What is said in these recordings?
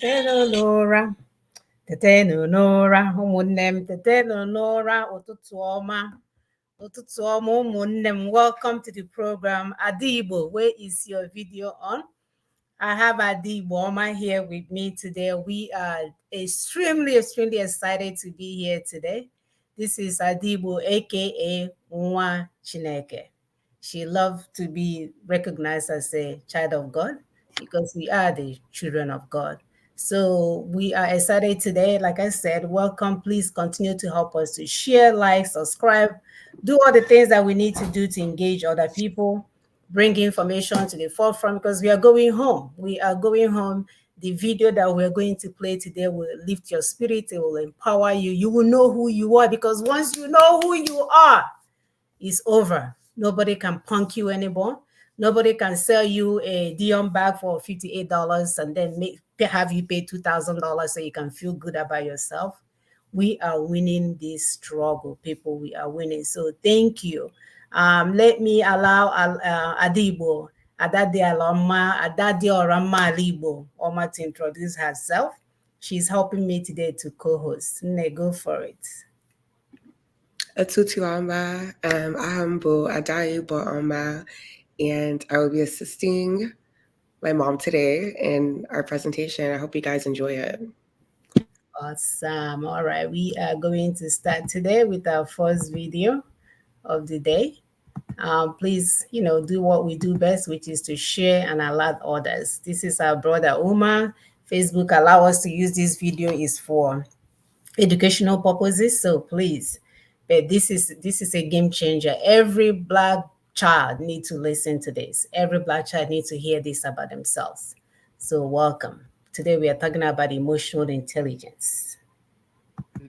Tetenu n'ụra, tetenu n'ụra, ụmụnne m, tetenu n'ụra, ụtụtụ ọma, ụmụnne m. Welcome to the program. Adigbo, where is your video on? I have Adigbo Oma here with me today. We are extremely excited to be here today. This is Adigbo, aka Nwa Chineke. She loves to be recognized as a child of God because we are the children of God. So we are excited today. Like I said, welcome. Please continue to help us to share, like, subscribe, do all the things that we need to do to engage other people, bring information to the forefront because we are going home. We are going home. The video that we're going to play today will lift your spirit, it will empower you. You will know who you are because once you know who you are, it's over. Nobody can punk you anymore. Nobody can sell you a Dion bag for $58 and then have you pay $2,000 so you can feel good about yourself. We are winning this struggle, people. We are winning. So thank you. Let me allow Adibo, Adade Aloma, Adade Orama Alibo, Oma to introduce herself. She's helping me today to co-host. Go for it. Atutuamba, Ahambo, Adaibo Amba, and I will be assisting my mom today in our presentation. I hope you guys enjoy it. Awesome. All right, we are going to start today with our first video of the day. Please, do what we do best, which is to share and alert others. This is our brother Uma. Facebook allow us to use this video is for educational purposes, so please. But this is a game changer. Every black child needs to listen to this. Every black child needs to hear this about themselves. So welcome. Today we are talking about emotional intelligence.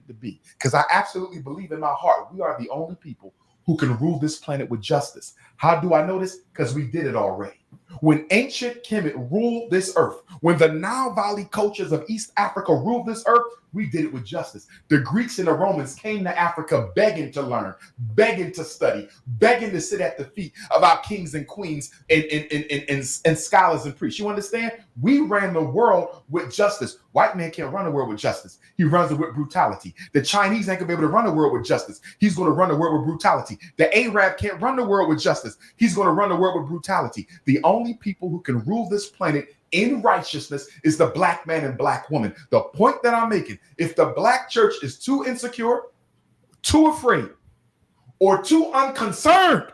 To be, because I absolutely believe in my heart we are the only people who can rule this planet with justice. How do I know this? Because we did it already. When ancient Kemet ruled this earth, when the Nile Valley cultures of East Africa ruled this earth, we did it with justice. The Greeks and the Romans came to Africa begging to learn, begging to study, begging to sit at the feet of our kings and queens and scholars and priests. You understand? We ran the world with justice. White man can't run the world with justice. He runs it with brutality. The Chinese ain't gonna be able to run the world with justice. He's gonna run the world with brutality. The Arab can't run the world with justice. He's gonna run the world with brutality. The only people who can rule this planet in righteousness is the black man and black woman. The point that I'm making, if the black church is too insecure, too afraid, or too unconcerned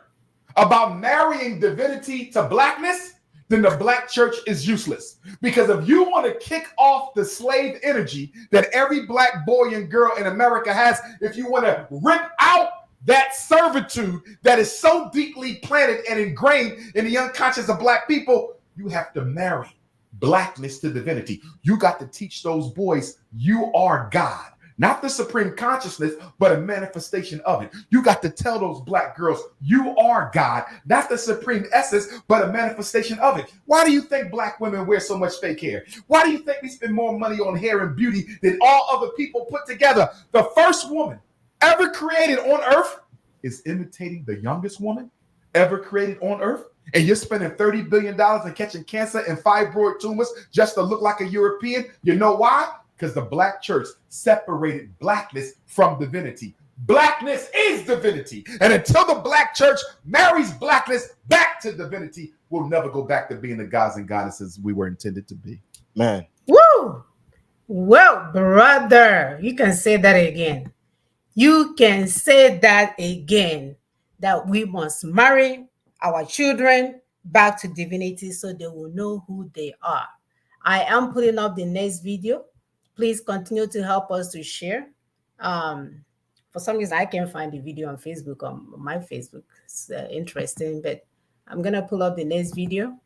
about marrying divinity to blackness, then the black church is useless. Because if you want to kick off the slave energy that every black boy and girl in America has, if you want to rip out that servitude that is so deeply planted and ingrained in the unconscious of black people, you have to marry blackness to divinity. You got to teach those boys you are God. Not the supreme consciousness, but a manifestation of it. You got to tell those black girls, you are God, not the supreme essence, but a manifestation of it. Why do you think black women wear so much fake hair? Why do you think we spend more money on hair and beauty than all other people put together? The first woman ever created on earth is imitating the youngest woman ever created on earth. And you're spending $30 billion and catching cancer and fibroid tumors just to look like a European. You know why? Because the black church separated blackness from divinity. Blackness is divinity. And until the black church marries blackness back to divinity, we'll never go back to being the gods and goddesses we were intended to be. Man. Woo! Well, brother, you can say that again. You can say that again, that we must marry our children back to divinity so they will know who they are. I am putting up the next video. Please continue to help us to share. For some reason, I can't find the video on Facebook, on my Facebook. It's interesting, but I'm going to pull up the next video.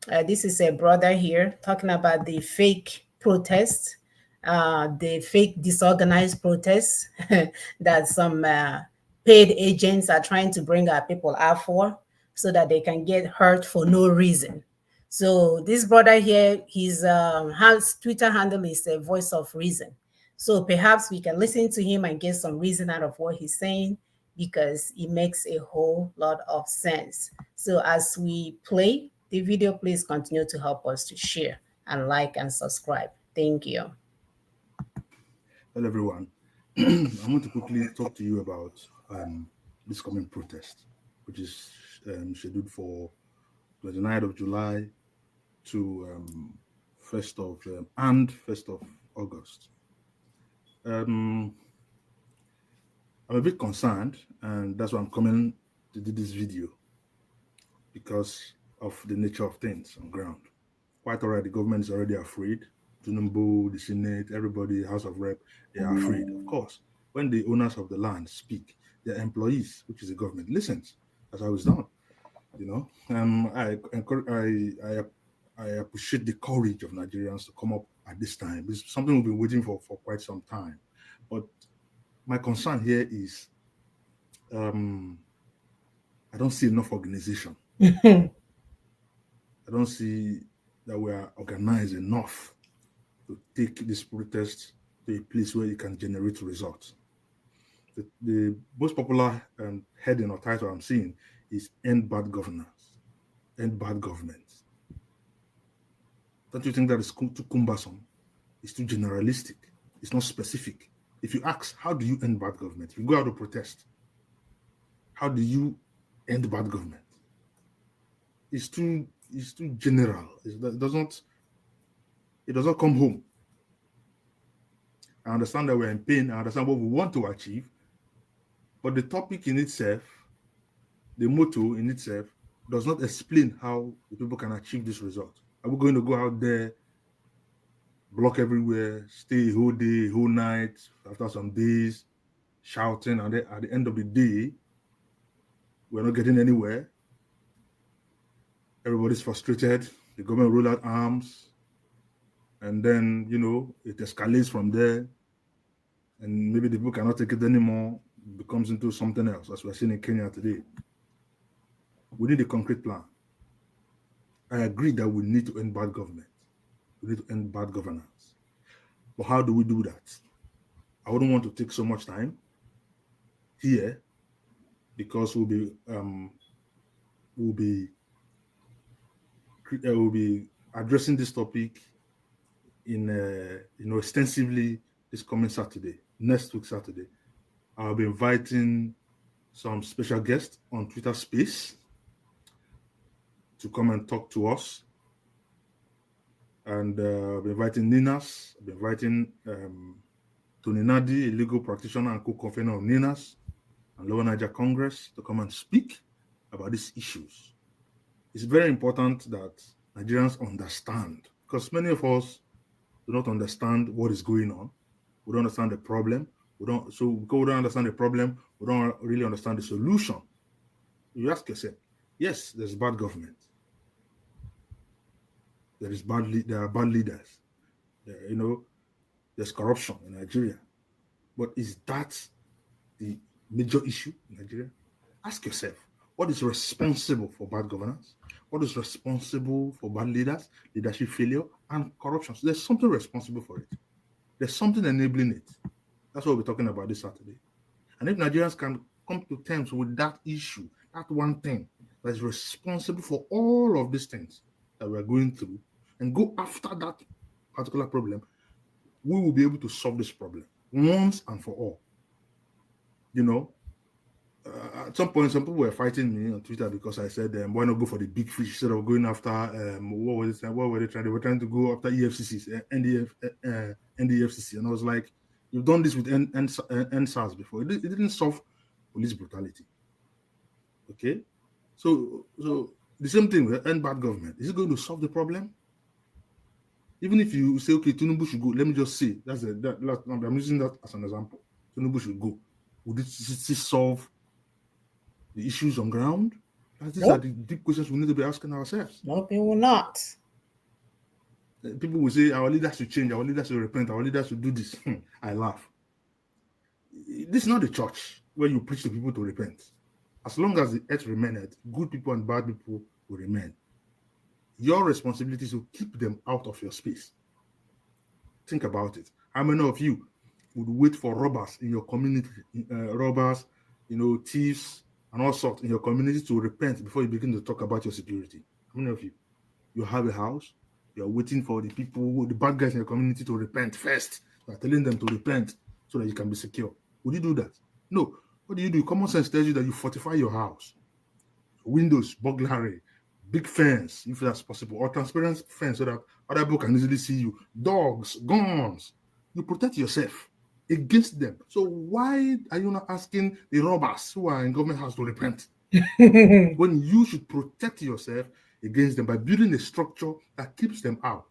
This is a brother here talking about the fake protest, the fake disorganized protests that some paid agents are trying to bring our people out for so that they can get hurt for no reason. So this brother here, his Twitter handle is a voice of reason. So perhaps we can listen to him and get some reason out of what he's saying because it makes a whole lot of sense. So as we play the video, please continue to help us to share and like and subscribe. Thank you. Hello, everyone. I want to quickly talk to you about this coming protest, which is scheduled for 29th of July to 1st of August. I'm a bit concerned, and that's why I'm coming to do this video, because of the nature of things on ground. Quite all right, the government is already afraid. Tinubu, the Senate, everybody, House of Rep, they are afraid. Of course, when the owners of the land speak, their employees, which is the government, listens. That's how it's done. I appreciate the courage of Nigerians to come up at this time. It's something we've been waiting for quite some time. But my concern here is I don't see enough organization. I don't see that we are organized enough to take this protest to a place where it can generate results. The most popular heading or title I'm seeing is End Bad Governance, End Bad Government. Don't you think that is too cumbersome? It's too generalistic. It's not specific. If you ask, how do you end bad government? If you go out to protest, how do you end bad government? It's too general. It doesn't come home. I understand that we're in pain. I understand what we want to achieve, but the topic in itself, the motto in itself, does not explain how the people can achieve this result. Are we going to go out there, block everywhere, stay a whole day, whole night, after some days, shouting, and then at the end of the day, we're not getting anywhere? Everybody's frustrated. The government roll out arms, and then it escalates from there, and maybe the people cannot take it anymore. It becomes into something else, as we're seeing in Kenya today. We need a concrete plan. I agree that we need to end bad government. We need to end bad governance. But how do we do that? I wouldn't want to take so much time here, because we'll be addressing this topic in extensively this coming Saturday, next week Saturday. I'll be inviting some special guests on Twitter Space to come and talk to us. And I'll be inviting Ninas, I'll be inviting Tony Nadi, a legal practitioner and co-convener of Ninas and Lower Niger Congress, to come and speak about these issues. It's very important that Nigerians understand, because many of us do not understand what is going on. We don't understand the problem. Because we don't understand the problem, we don't really understand the solution. You ask yourself, yes, there's bad government. There are bad leaders. There's corruption in Nigeria. But is that the major issue in Nigeria? Ask yourself, what is responsible for bad governance? What is responsible for bad leaders, leadership failure, and corruption? So there's something responsible for it. There's something enabling it. That's what we're talking about this Saturday. And if Nigerians can come to terms with that issue, that one thing that is responsible for all of these things that we're going through, and go after that particular problem, we will be able to solve this problem once and for all. At some point, some people were fighting me on Twitter because I said, why not go for the big fish instead of going after, what were they trying? They were trying to go after EFCCs, NDFCC. And I was like, you've done this with NSAS before. It didn't solve police brutality. Okay? So the same thing with end bad government. Is it going to solve the problem? Even if you say, okay, Tinubu should go, let me just say, I'm using that as an example. Tinubu should go. Would it solve the issues on ground? These are the deep questions we need to be asking ourselves. No, it will not. People will say, our leaders should change, our leaders should repent, our leaders should do this. I laugh. This is not the church where you preach to people to repent. As long as the earth remaineth, good people and bad people will remain. Your responsibility is to keep them out of your space. Think about it. How many of you would wait for robbers in your community, robbers, thieves, and all sorts in your community to repent before you begin to talk about your security? How many of you? You have a house, you're waiting for the people, the bad guys in your community to repent first. You're telling them to repent so that you can be secure. Would you do that? No. What do? Common sense tells you that you fortify your house. Windows, burglary, big fence, if that's possible, or transparent fence so that other people can easily see you. Dogs, guns. You protect yourself against them. So why are you not asking the robbers who are in government house to repent? When you should protect yourself against them by building a structure that keeps them out.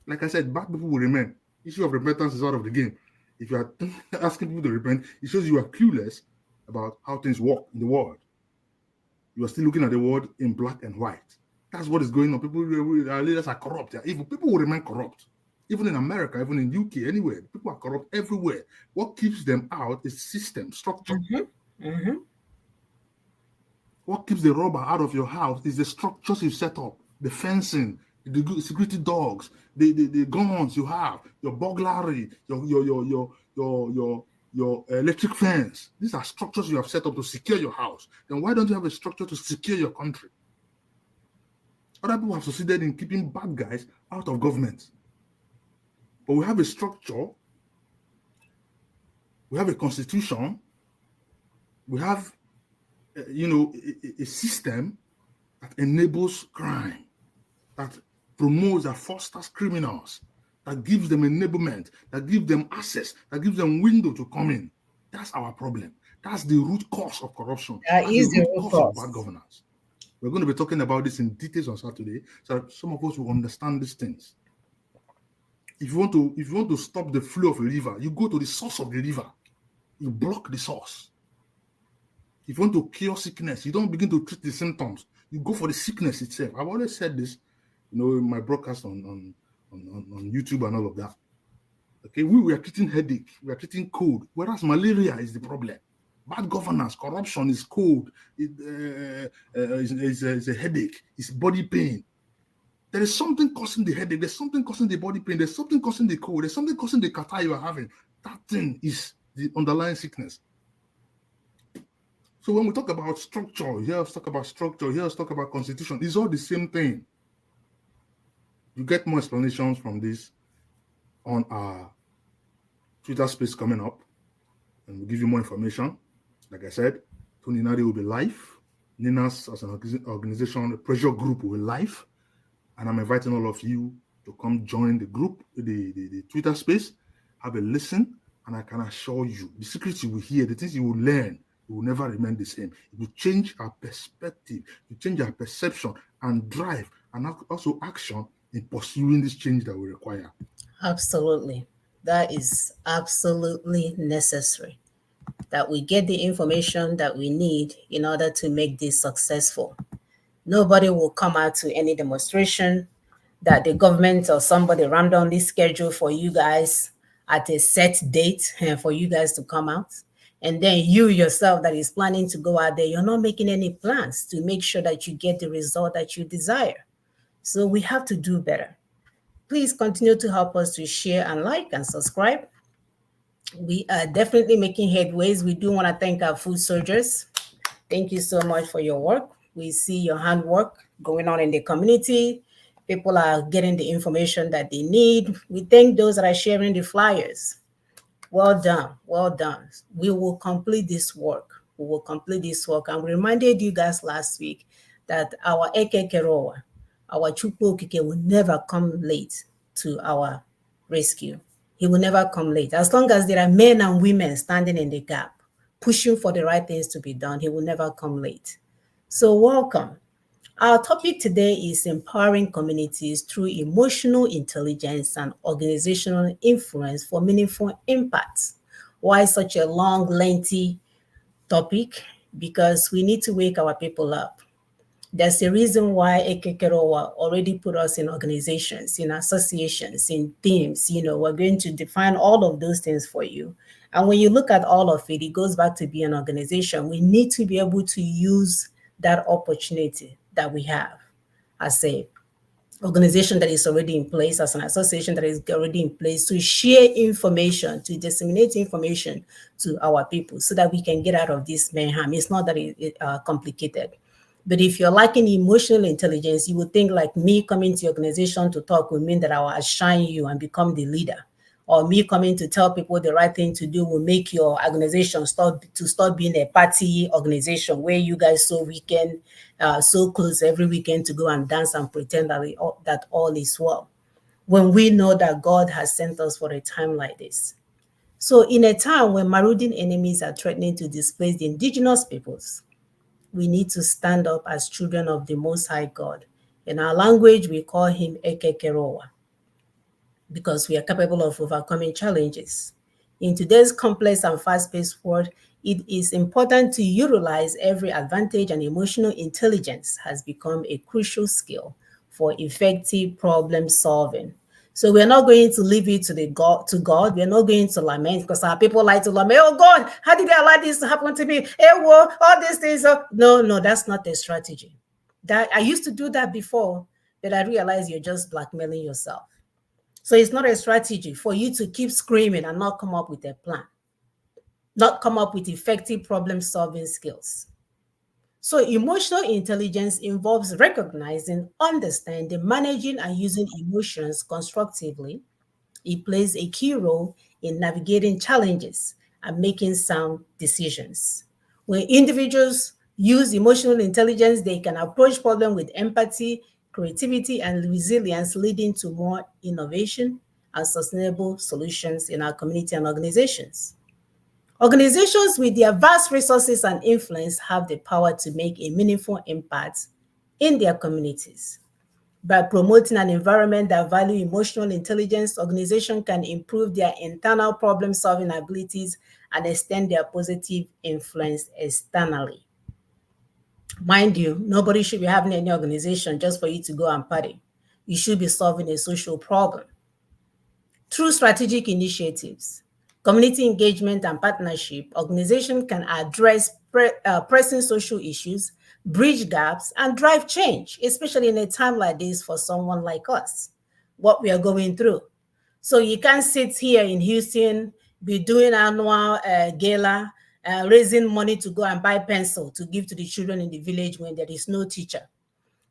Like I said, bad people will remain. Issue of repentance is out of the game. If you are asking people to repent, it shows you are clueless about how things work in the world. You are still looking at the world in black and white. That's what is going on. People, our leaders are corrupt. They are evil. People will remain corrupt. Even in America, even in UK, anywhere, people are corrupt everywhere. What keeps them out is system, structure. What keeps the robber out of your house is the structures you set up, the fencing, the security dogs, the guns you have, your burglary, your electric fence. These are structures you have set up to secure your house. Then why don't you have a structure to secure your country? Other people have succeeded in keeping bad guys out of government. But we have a structure, we have a constitution, we have, a system that enables crime, that promotes, that fosters criminals, that gives them enablement, that gives them access, that gives them window to come in. That's our problem. That's the root cause of corruption. That That's is the the root root cause of cause. bad governance. We're going to be talking about this in details on Saturday, so that some of us will understand these things. If you want to stop the flow of a river, you go to the source of the river. You block the source. If you want to cure sickness, you don't begin to treat the symptoms. You go for the sickness itself. I've always said this, in my broadcast on YouTube and all of that. Okay, we are treating headache, we are treating cold, whereas malaria is the problem. Bad governance, corruption is cold, is a headache, it's body pain. There is something causing the headache, there's something causing the body pain, there's something causing the cold, there's something causing the catarrh you are having. That thing is the underlying sickness. So when we talk about structure, here let's talk about structure, here let's talk about constitution, it's all the same thing. You get more explanations from this on our Twitter space coming up, and we'll give you more information. Like I said, Tony Nadi will be live. Ninas as an organization, a pressure group will be live. And I'm inviting all of you to come join the group, the Twitter space, have a listen, and I can assure you, the secrets you will hear, the things you will learn, it will never remain the same. It will change our perspective, it will change our perception and drive, and also action in pursuing this change that we require. Absolutely. That is absolutely necessary, that we get the information that we need in order to make this successful. Nobody will come out to any demonstration that the government or somebody randomly schedule for you guys at a set date and for you guys to come out. And then you yourself that is planning to go out there, you're not making any plans to make sure that you get the result that you desire. So we have to do better. Please continue to help us to share and like and subscribe. We are definitely making headways. We do want to thank our food soldiers. Thank you so much for your work. We see your handwork going on in the community. People are getting the information that they need. We thank those that are sharing the flyers. Well done. Well done. We will complete this work. We will complete this work. And we reminded you guys last week that our Eke Kerowa, our Chukwu Okike will never come late to our rescue. He will never come late. As long as there are men and women standing in the gap, pushing for the right things to be done, he will never come late. So welcome. Our topic today is empowering communities through emotional intelligence and organizational influence for meaningful impacts. Why such a long, lengthy topic? Because we need to wake our people up. There's a reason why Ekekerowa already put us in organizations, in associations, in teams. We're going to define all of those things for you. And when you look at all of it, it goes back to be an organization. We need to be able to use that opportunity that we have as a organization that is already in place, as an association that is already in place, to share information, to disseminate information to our people so that we can get out of this mayhem. It's not that it's complicated. But if you're lacking emotional intelligence, you would think like me coming to your organization to talk would mean that I will outshine you and become the leader. Or me coming to tell people the right thing to do will make your organization start being a party organization where you guys so weekend, so close every weekend to go and dance and pretend that all is well. When we know that God has sent us for a time like this. So in a time when marauding enemies are threatening to displace the indigenous peoples, we need to stand up as children of the Most High God In our language, we call him Ekekerowa because we are capable of overcoming challenges. In today's complex and fast-paced world, it is important to utilize every advantage, and emotional intelligence has become a crucial skill for effective problem solving. So we're not going to leave it to God. We're not going to lament because our people like to lament. Oh God, how did they allow this to happen to me? Hey, well, all these things. No, that's not a strategy. That I used to do that before, but I realized you're just blackmailing yourself. So it's not a strategy for you to keep screaming and not come up with a plan, not come up with effective problem-solving skills. So emotional intelligence involves recognizing, understanding, managing, and using emotions constructively. It plays a key role in navigating challenges and making sound decisions. When individuals use emotional intelligence, they can approach problems with empathy, creativity, and resilience, leading to more innovation and sustainable solutions in our community and organizations. Organizations with their vast resources and influence have the power to make a meaningful impact in their communities. By promoting an environment that values emotional intelligence, organizations can improve their internal problem-solving abilities and extend their positive influence externally. Mind you, nobody should be having any organization just for you to go and party. You should be solving a social problem. Through strategic initiatives, community engagement, and partnership, organizations can address pressing social issues, bridge gaps, and drive change, especially in a time like this for someone like us, what we are going through. So you can't sit here in Houston, be doing annual gala, raising money to go and buy pencil to give to the children in the village when there is no teacher.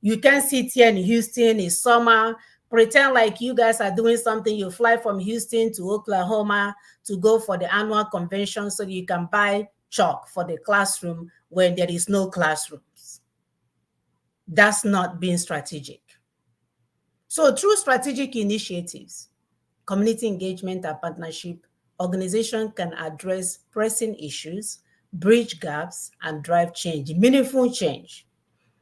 You can't sit here in Houston in summer, pretend like you guys are doing something. You fly from Houston to Oklahoma to go for the annual convention so you can buy chalk for the classroom when there is no classrooms. That's not being strategic. So through strategic initiatives, community engagement and partnership, organizations can address pressing issues, bridge gaps, and drive change, meaningful change.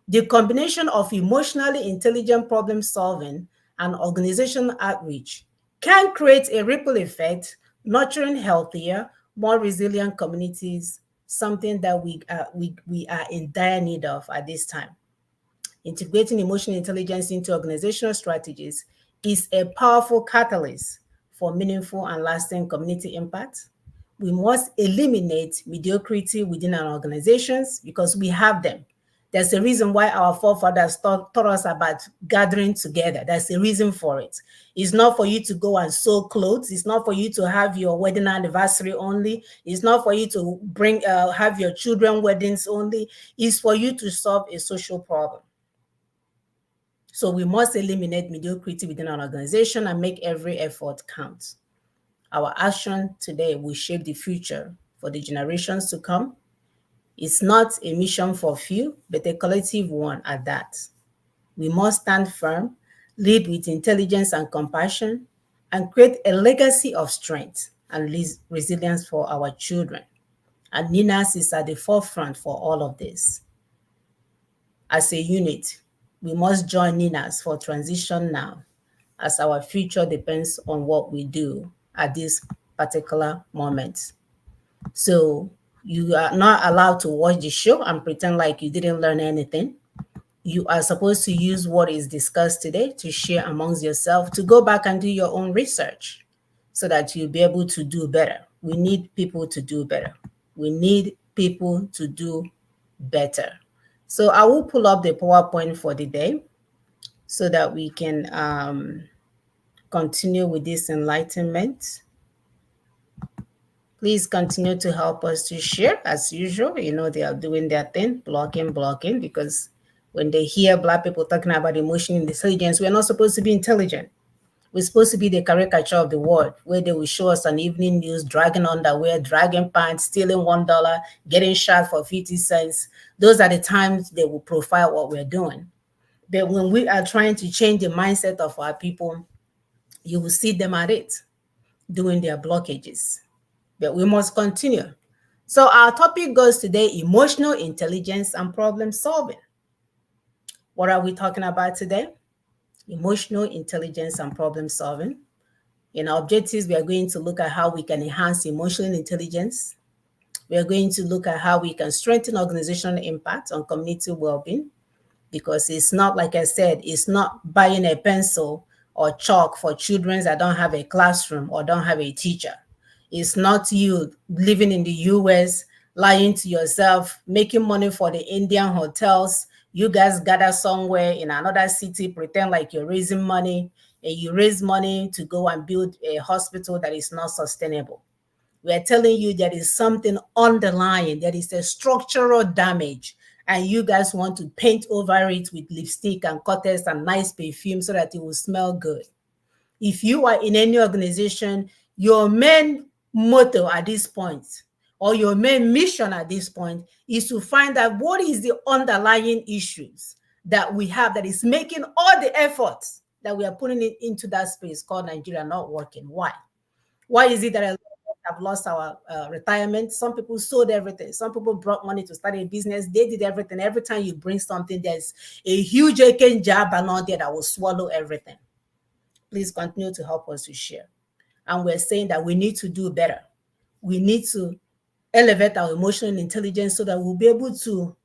The combination of emotionally intelligent problem solving and organizational outreach can create a ripple effect, nurturing healthier, more resilient communities, something that we are in dire need of at this time. Integrating emotional intelligence into organizational strategies is a powerful catalyst for meaningful and lasting community impact. We must eliminate mediocrity within our organizations because we have them. There's a reason why our forefathers taught us about gathering together. There's a reason for it. It's not for you to go and sew clothes. It's not for you to have your wedding anniversary only. It's not for you to have your children weddings only. It's for you to solve a social problem. So we must eliminate mediocrity within our organization and make every effort count. Our action today will shape the future for the generations to come. It's not a mission for few, but a collective one at that. We must stand firm, lead with intelligence and compassion, and create a legacy of strength and resilience for our children. And NINAS is at the forefront for all of this. As a unit, we must join NINAS for transition now, as our future depends on what we do at this particular moment. So you are not allowed to watch the show and pretend like you didn't learn anything. You are supposed to use what is discussed today to share amongst yourself, to go back and do your own research so that you'll be able to do better. We need people to do better. We need people to do better. So I will pull up the PowerPoint for the day so that we can continue with this enlightenment. Please continue to help us to share as usual. You know, they are doing their thing, blocking, because when they hear Black people talking about emotional intelligence, we're not supposed to be intelligent. We're supposed to be the caricature of the world, where they will show us on evening news, dragging underwear, dragging pants, stealing $1, getting shot for 50 cents. Those are the times they will profile what we're doing. But when we are trying to change the mindset of our people, you will see them at it, doing their blockages. But we must continue. So our topic goes today, emotional intelligence and problem solving. What are we talking about today? Emotional intelligence and problem solving. In our objectives, we are going to look at how we can enhance emotional intelligence. We are going to look at how we can strengthen organizational impact on community well-being, because it's not, like I said, it's not buying a pencil or chalk for children that don't have a classroom or don't have a teacher. It's not you living in the US, lying to yourself, making money for the Indian hotels. You guys gather somewhere in another city, pretend like you're raising money, and you raise money to go and build a hospital that is not sustainable. We are telling you there is something underlying, there is a structural damage, and you guys want to paint over it with lipstick and cutters and nice perfume so that it will smell good. If you are in any organization, your main motto at this point, or your main mission at this point, is to find out what is the underlying issues that we have that is making all the efforts that we are putting it into that space called Nigeria not working. Why? Why is it that a lot of us have lost our retirement? Some people sold everything. Some people brought money to start a business. They did everything. Every time you bring something, there's a huge aching job and out there that will swallow everything. Please continue to help us to share. And we're saying that we need to do better. We need to elevate our emotional intelligence so that we'll be able to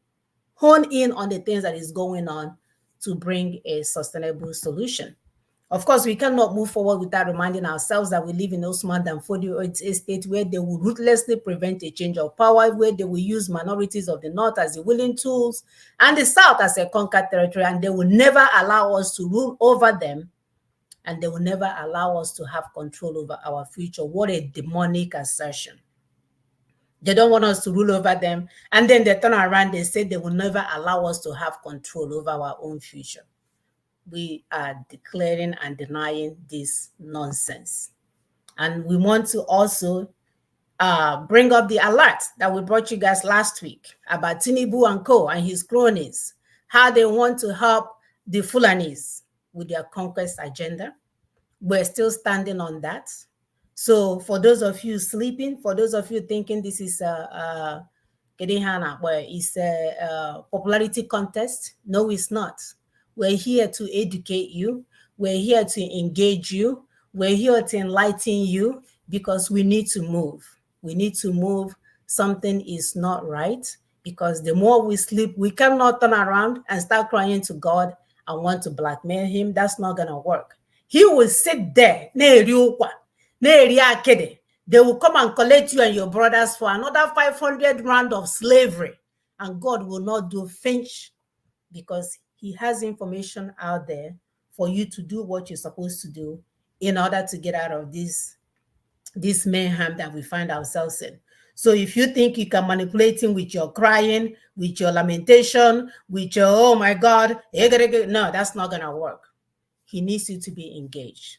hone in on the things that is going on to bring a sustainable solution. Of course, we cannot move forward without reminding ourselves that we live in Osman Danfodio estate where they will ruthlessly prevent a change of power, where they will use minorities of the North as the willing tools and the South as a conquered territory, and they will never allow us to rule over them, and they will never allow us to have control over our future. What a demonic assertion. They don't want us to rule over them, and then they turn around, they say they will never allow us to have control over our own future. We are declaring and denying this nonsense. And we want to also bring up the alert that we brought you guys last week about Tinubu and Co. and his cronies, how they want to help the Fulanis with their conquest agenda. We're still standing on that. So for those of you sleeping, for those of you thinking this is where it's a popularity contest, no, it's not. We're here to educate you. We're here to engage you. We're here to enlighten you, because we need to move. We need to move. Something is not right, because the more we sleep, we cannot turn around and start crying to God and want to blackmail him. That's not going to work. He will sit there. They will come and collect you and your brothers for another 500 rounds of slavery. And God will not do finch, because he has information out there for you to do what you're supposed to do in order to get out of this mayhem that we find ourselves in. So if you think you can manipulate him with your crying, with your lamentation, with your, oh my God, no, that's not going to work. He needs you to be engaged.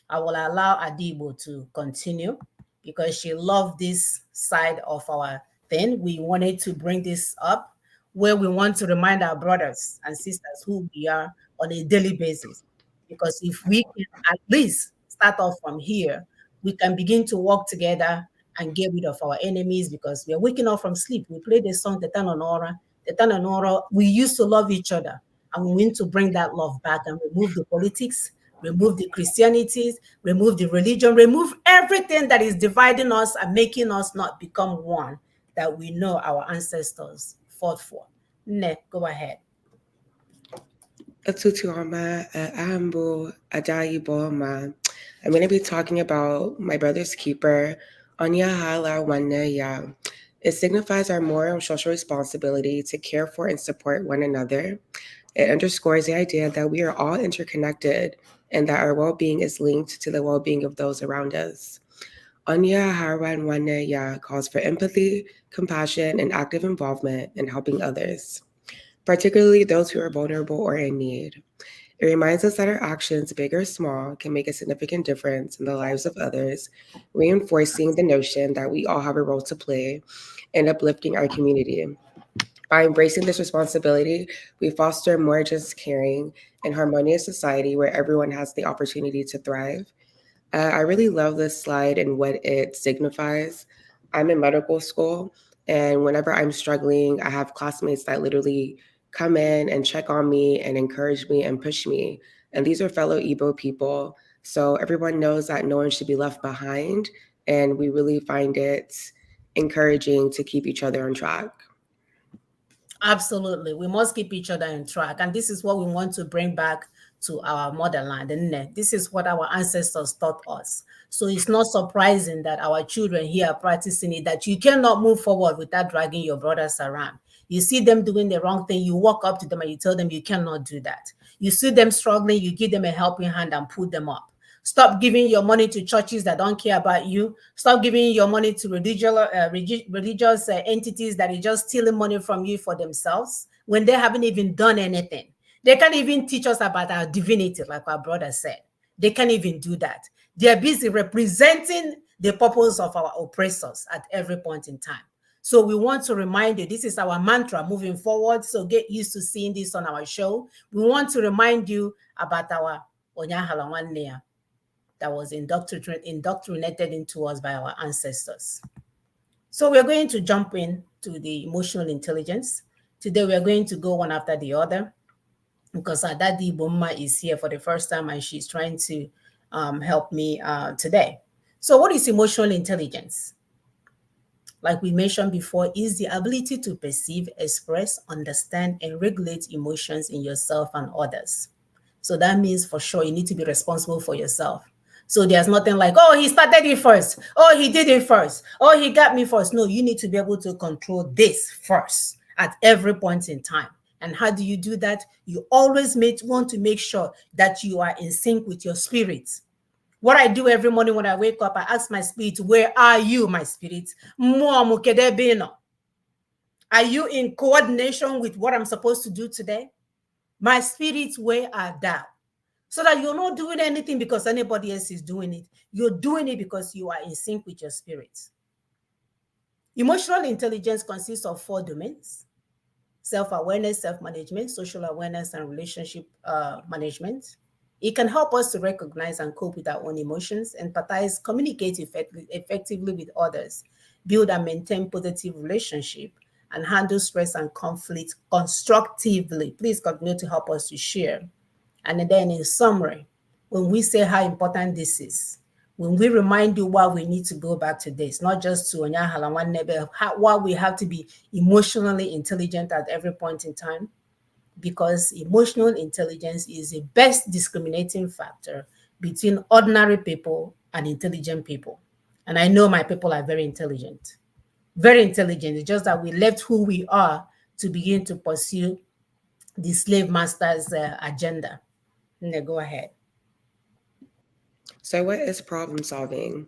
I will allow Adibo to continue because she loved this side of our thing. We wanted to bring this up where we want to remind our brothers and sisters who we are on a daily basis. Because if we can at least start off from here, we can begin to work together and get rid of our enemies, because we are waking up from sleep. We play the song, The Tanonora. We used to love each other, and we need to bring that love back and remove the politics, remove the Christianities, remove the religion, remove everything that is dividing us and making us not become one that we know our ancestors fought for. Ne, go ahead. Atutuama, Ahambu, Adayibo Ma. I'm going to be talking about my brother's keeper, Onyahala Waneya. It signifies our moral and social responsibility to care for and support one another. It underscores the idea that we are all interconnected and that our well-being is linked to the well-being of those around us. Anya Harwan Waneya calls for empathy, compassion, and active involvement in helping others, particularly those who are vulnerable or in need. It reminds us that our actions, big or small, can make a significant difference in the lives of others, reinforcing the notion that we all have a role to play in uplifting our community. By embracing this responsibility, we foster a more just, caring, and harmonious society where everyone has the opportunity to thrive. I really love this slide and what it signifies. I'm in medical school, and whenever I'm struggling, I have classmates that literally come in and check on me and encourage me and push me. And these are fellow Igbo people. So everyone knows that no one should be left behind. And we really find it encouraging to keep each other on track. Absolutely. We must keep each other on track. And this is what we want to bring back to our motherland. And this is what our ancestors taught us. So it's not surprising that our children here are practicing it, that you cannot move forward without dragging your brothers around. You see them doing the wrong thing, you walk up to them and you tell them you cannot do that. You see them struggling, you give them a helping hand and pull them up. Stop giving your money to churches that don't care about you. Stop giving your money to religious entities that are just stealing money from you for themselves when they haven't even done anything. They can't even teach us about our divinity, like our brother said. They can't even do that. They are busy representing the purpose of our oppressors at every point in time. So we want to remind you, this is our mantra moving forward. So get used to seeing this on our show. We want to remind you about our Onyahala Nwanne that was indoctrinated into us by our ancestors. So we're going to jump into the emotional intelligence. Today we're going to go one after the other because Adadi Bomma is here for the first time and she's trying to help me today. So what is emotional intelligence? Like we mentioned before, is the ability to perceive, express, understand, and regulate emotions in yourself and others. So that means for sure you need to be responsible for yourself. So there's nothing like, oh, he started it first. Oh, he did it first. Oh, he got me first. No, you need to be able to control this first at every point in time. And how do you do that? You always want to make sure that you are in sync with your spirit. What I do every morning when I wake up, I ask my spirit, where are you, my spirit? Are you in coordination with what I'm supposed to do today? My spirit, where are thou? So that you're not doing anything because anybody else is doing it. You're doing it because you are in sync with your spirit. Emotional intelligence consists of 4 domains: self-awareness, self-management, social awareness, and relationship management. It can help us to recognize and cope with our own emotions, empathize, communicate effectively with others, build and maintain positive relationship, and handle stress and conflict constructively. Please continue to help us to share. And then in summary, when we say how important this is, when we remind you why we need to go back to this, not just to why we have to be emotionally intelligent at every point in time, because emotional intelligence is the best discriminating factor between ordinary people and intelligent people. And I know my people are very intelligent. Very intelligent. It's just that we left who we are to begin to pursue the slave master's agenda. Go ahead. So, what is problem solving?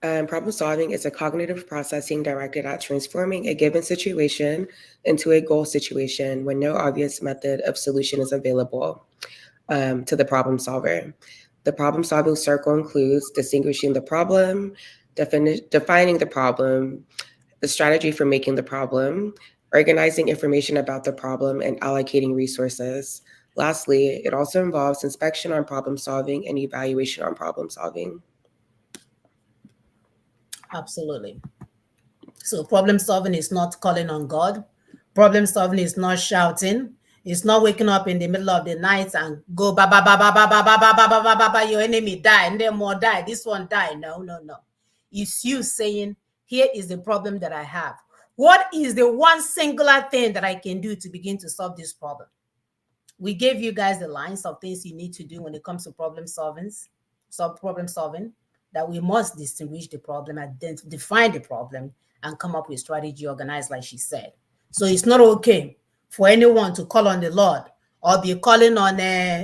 Problem solving is a cognitive processing directed at transforming a given situation into a goal situation when no obvious method of solution is available to the problem solver. The problem solving circle includes distinguishing the problem, defining the problem, the strategy for making the problem, organizing information about the problem, and allocating resources. Lastly, it also involves inspection on problem solving and evaluation on problem solving. Absolutely. So problem solving is not calling on God. Problem solving is not shouting. It's not waking up in the middle of the night and go ba ba ba ba ba ba ba ba ba ba ba ba ba, your enemy die and then more die. This one die. No, no, no. It's you saying, here is the problem that I have. What is the one singular thing that I can do to begin to solve this problem? We gave you guys the lines of things you need to do when it comes to problem solving, that we must distinguish the problem, define the problem, and come up with strategy organized, like she said. So it's not okay for anyone to call on the Lord or be calling on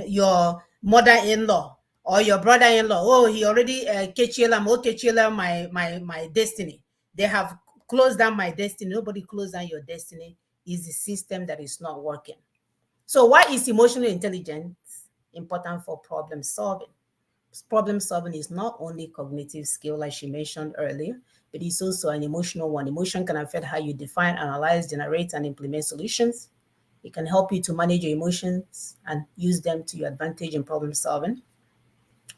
your mother-in-law or your brother-in-law. Oh, he already my destiny. They have closed down my destiny. Nobody closed down your destiny. It's the system that is not working. So why is emotional intelligence important for problem solving? Problem solving is not only cognitive skill, like she mentioned earlier, but it's also an emotional one. Emotion can affect how you define, analyze, generate, and implement solutions. It can help you to manage your emotions and use them to your advantage in problem solving.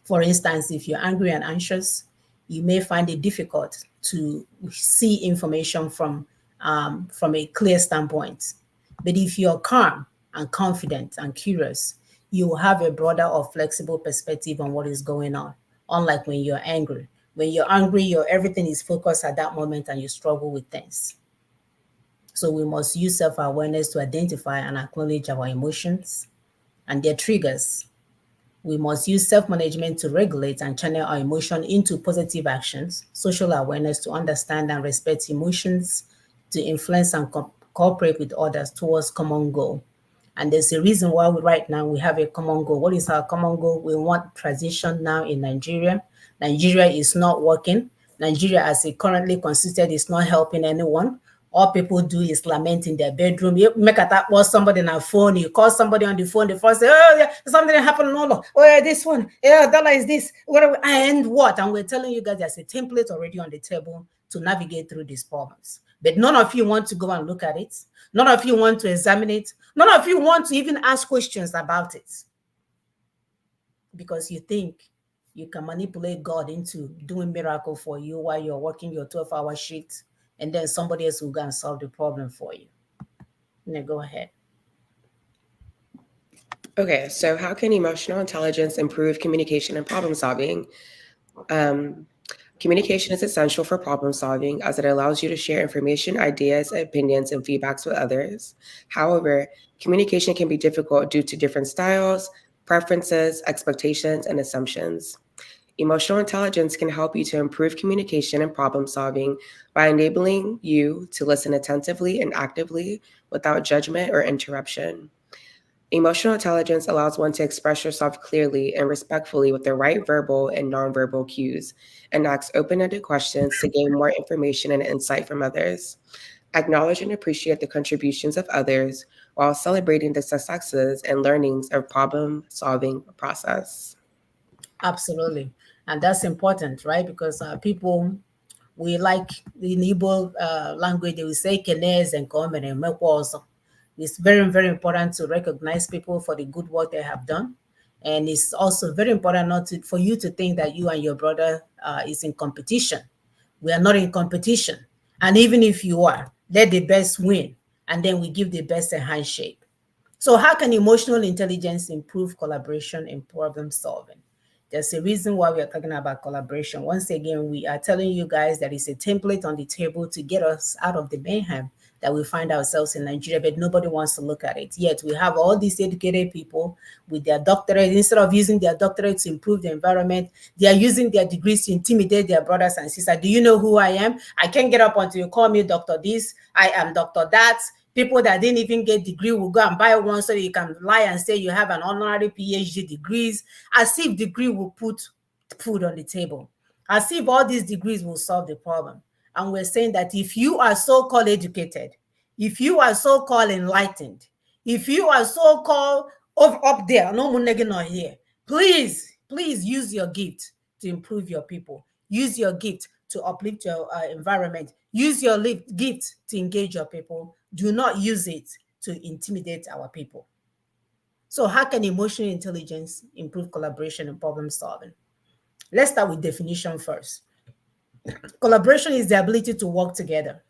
For instance, if you're angry and anxious, you may find it difficult to see information from a clear standpoint. But if you're calm and confident and curious, you will have a broader or flexible perspective on what is going on. Unlike when you're angry. When you're angry, your everything is focused at that moment and you struggle with things. So we must use self-awareness to identify and acknowledge our emotions and their triggers. We must use self-management to regulate and channel our emotion into positive actions, social awareness to understand and respect emotions, to influence and cooperate with others towards common goal. And there's a reason why right now we have a common goal. What is our common goal? We want transition now in Nigeria. Nigeria is not working. Nigeria, as it currently consisted, is not helping anyone. All people do is lament in their bedroom. You make a tap was somebody on a phone. You call somebody on the phone. The first say, "Oh yeah, something happened." No. Oh yeah, this one. Yeah, dollar is this. What? And what? And we're telling you guys there's a template already on the table to navigate through these problems. But none of you want to go and look at it. None of you want to examine it. None of you want to even ask questions about it. Because you think you can manipulate God into doing miracle for you while you're working your 12-hour shift, and then somebody else will go and solve the problem for you. Now go ahead. Okay, so how can emotional intelligence improve communication and problem solving? Communication is essential for problem solving as it allows you to share information, ideas, opinions, and feedbacks with others. However, communication can be difficult due to different styles, preferences, expectations, and assumptions. Emotional intelligence can help you to improve communication and problem solving by enabling you to listen attentively and actively without judgment or interruption. Emotional intelligence allows one to express yourself clearly and respectfully with the right verbal and nonverbal cues and ask open-ended questions to gain more information and insight from others. Acknowledge and appreciate the contributions of others while celebrating the successes and learnings of problem-solving process. Absolutely. And that's important, right? Because people, we like in Igbo language, they will say kenes and come and mekwa. It's very, very important to recognize people for the good work they have done. And it's also very important not to, for you to think that you and your brother is in competition. We are not in competition. And even if you are, let the best win. And then we give the best a handshake. So how can emotional intelligence improve collaboration and problem solving? There's a reason why we are talking about collaboration. Once again, we are telling you guys that it's a template on the table to get us out of the mayhem that we find ourselves in Nigeria, but nobody wants to look at it. Yet we have all these educated people with their doctorate. Instead of using their doctorate to improve the environment, they are using their degrees to intimidate their brothers and sisters. Do you know who I am? I can't get up until you call me Dr. This. I am Dr. That. People that didn't even get degree will go and buy one so you can lie and say you have an honorary PhD degrees, as if degree will put food on the table, as if all these degrees will solve the problem. And we're saying that if you are so-called educated, if you are so-called enlightened, if you are so-called up there, no more here, please use your gift to improve your people. Use your gift to uplift your environment. Use your gift to engage your people. Do not use it to intimidate our people. So how can emotional intelligence improve collaboration and problem solving? Let's start with definition first. Collaboration is the ability to work together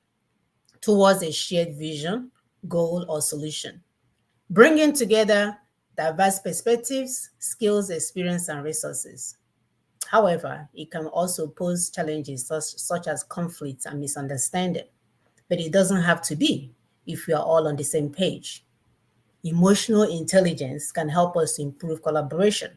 towards a shared vision, goal, or solution, bringing together diverse perspectives, skills, experience, and resources. However, it can also pose challenges such as conflicts and misunderstanding, but it doesn't have to be if we are all on the same page. Emotional intelligence can help us improve collaboration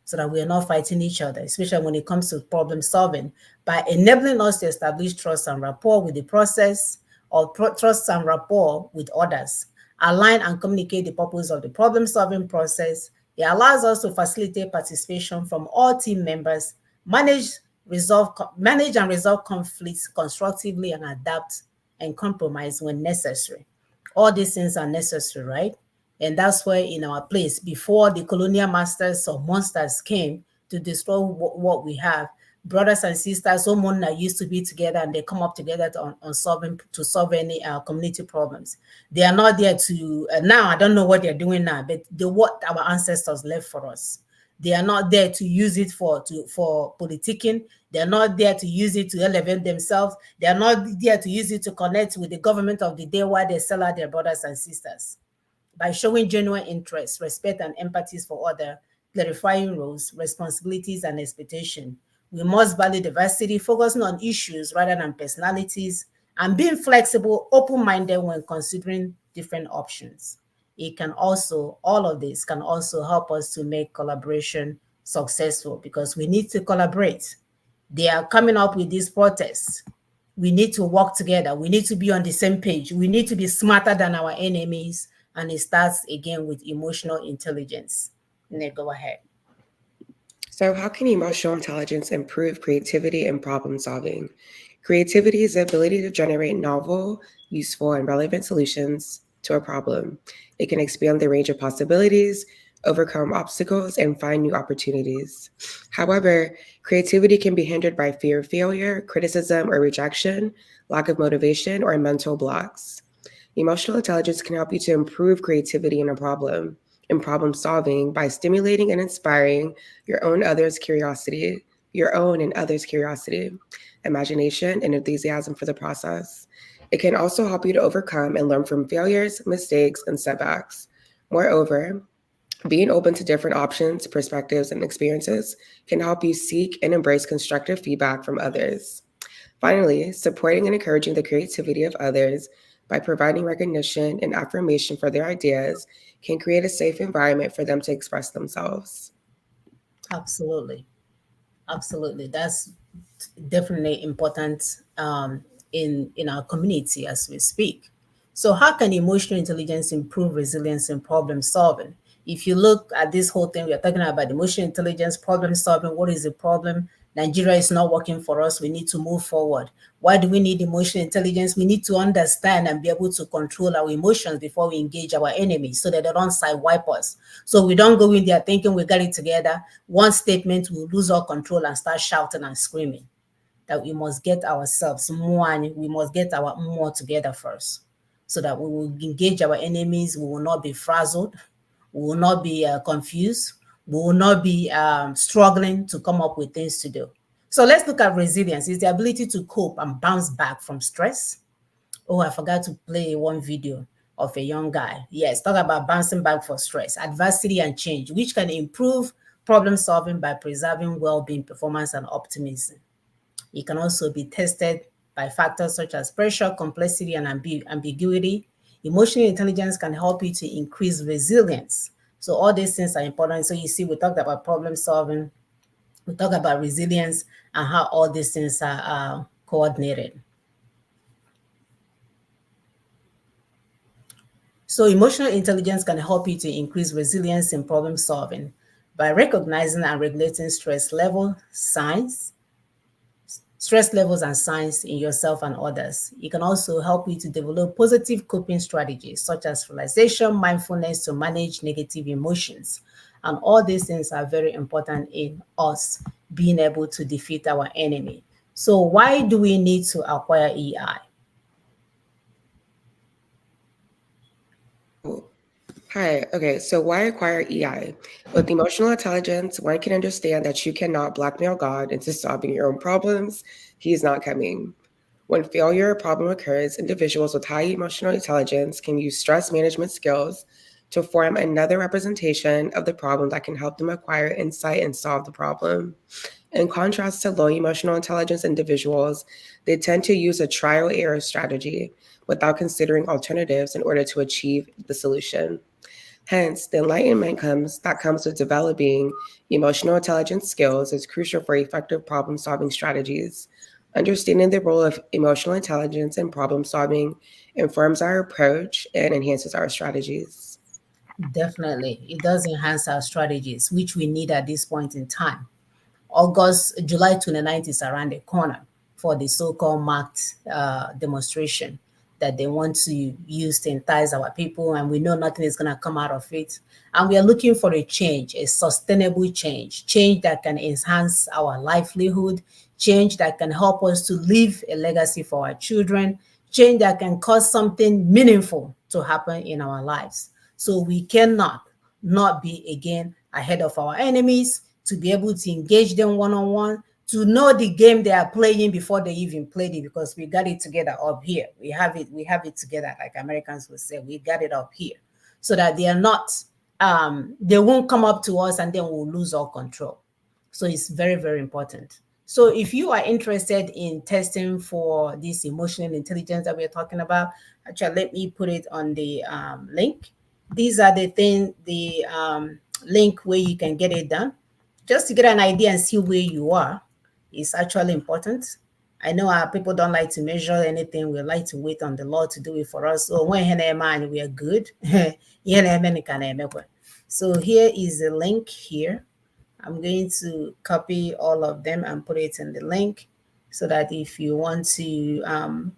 so that we are not fighting each other, especially when it comes to problem solving, by enabling us to establish trust and rapport with the process, or trust and rapport with others, align and communicate the purpose of the problem solving process. It allows us to facilitate participation from all team members, manage and resolve conflicts constructively, and adapt and compromise when necessary. All these things are necessary, right? And that's why in our place, before the colonial masters or monsters came to destroy what we have, brothers and sisters, someone that used to be together, and they come up together to solve any community problems. They are not there to now. I don't know what they're doing now, but what our ancestors left for us. They are not there to use it for politicking. They are not there to use it to elevate themselves. They are not there to use it to connect with the government of the day while they sell out their brothers and sisters. by showing genuine interest, respect, and empathy for other, clarifying roles, responsibilities, and expectation. We must value diversity, focusing on issues rather than personalities, and being flexible, open-minded when considering different options. It can also, all of this can also help us to make collaboration successful because we need to collaborate. They are coming up with these protests. We need to work together. We need to be on the same page. We need to be smarter than our enemies. And it starts again with emotional intelligence. Nick, go ahead. So, how can emotional intelligence improve creativity and problem solving? Creativity is the ability to generate novel, useful, and relevant solutions to a problem. It can expand the range of possibilities, overcome obstacles, and find new opportunities. However, creativity can be hindered by fear of failure, criticism or rejection, lack of motivation, or mental blocks. Emotional intelligence can help you to improve creativity in problem solving by stimulating and inspiring your own and others' curiosity, imagination, and enthusiasm for the process. It can also help you to overcome and learn from failures, mistakes, and setbacks. Moreover, being open to different options, perspectives, and experiences can help you seek and embrace constructive feedback from others. Finally, supporting and encouraging the creativity of others by providing recognition and affirmation for their ideas can create a safe environment for them to express themselves. Absolutely. Absolutely. That's definitely important in our community as we speak. So, how can emotional intelligence improve resilience in problem solving? If you look at this whole thing, we are talking about emotional intelligence, problem solving. What is the problem? Nigeria is not working for us. We need to move forward. Why do we need emotional intelligence? We need to understand and be able to control our emotions before we engage our enemies so that they don't sidewipe us. So we don't go in there thinking we got it together. One statement, we'll lose our control and start shouting and screaming. That we must get ourselves more and we must get our more together first so that we will engage our enemies. We will not be frazzled. We will not be confused. We will not be struggling to come up with things to do. So let's look at resilience. It's the ability to cope and bounce back from stress. Oh, I forgot to play one video of a young guy. Yes, talk about bouncing back for stress, adversity, and change, which can improve problem solving by preserving well-being, performance, and optimism. It can also be tested by factors such as pressure, complexity, and ambiguity. Emotional intelligence can help you to increase resilience. So all these things are important. So you see, we talked about problem solving, we talked about resilience, and how all these things are coordinated. So emotional intelligence can help you to increase resilience in problem solving by recognizing and regulating stress levels and signs in yourself and others. It can also help you to develop positive coping strategies such as relaxation, mindfulness to manage negative emotions. And all these things are very important in us being able to defeat our enemy. So why do we need to acquire EI? Hi, okay, so why acquire EI? With emotional intelligence, one can understand that you cannot blackmail God into solving your own problems. He is not coming. When failure or problem occurs, individuals with high emotional intelligence can use stress management skills to form another representation of the problem that can help them acquire insight and solve the problem. In contrast to low emotional intelligence individuals, they tend to use a trial error strategy without considering alternatives in order to achieve the solution. Hence, the enlightenment that comes with developing emotional intelligence skills is crucial for effective problem solving strategies. Understanding the role of emotional intelligence in problem solving informs our approach and enhances our strategies. Definitely, it does enhance our strategies, which we need at this point in time. July 29th is around the corner for the so-called marked demonstration that they want to use to entice our people, and we know nothing is going to come out of it. And we are looking for a change, a sustainable change that can enhance our livelihood, change that can help us to leave a legacy for our children, change that can cause something meaningful to happen in our lives. So we cannot not be again ahead of our enemies, to be able to engage them one-on-one, to know the game they are playing before they even played it, because we got it together up here. We have it together, like Americans would say, we got it up here. so that they are not, they won't come up to us and then we'll lose all control. So it's very, very important. So if you are interested in testing for this emotional intelligence that we're talking about, actually, let me put it on the link. These are the thing, the link where you can get it done. Just to get an idea and see where you are is actually important. I know our people don't like to measure anything. We like to wait on the Lord to do it for us. So when we are good. So here is the link here. I'm going to copy all of them and put it in the link so that if you want to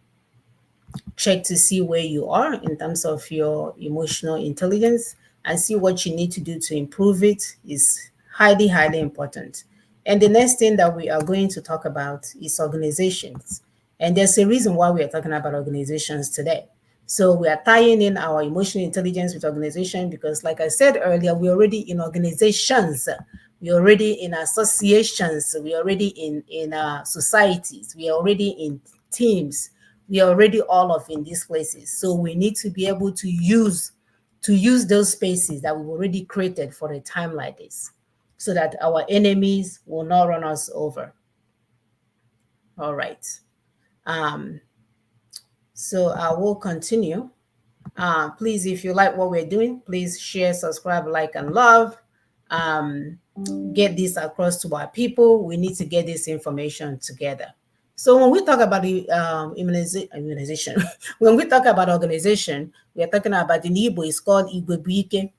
check to see where you are in terms of your emotional intelligence and see what you need to do to improve it is highly, highly important. And the next thing that we are going to talk about is organizations. And there's a reason why we are talking about organizations today. So we are tying in our emotional intelligence with organization because, like I said earlier, we're already in organizations. We're already in associations. We're already in societies. We are already in teams. We are already all of in these places. So we need to be able to use those spaces that we've already created for a time like this, so that our enemies will not run us over. All right. So I will continue. Please, if you like what we're doing, please share, subscribe, like, and love. Get this across to our people. We need to get this information together. So when we talk about the immunization, when we talk about organization, we are talking about in Igbo, it's called Igwe Buike,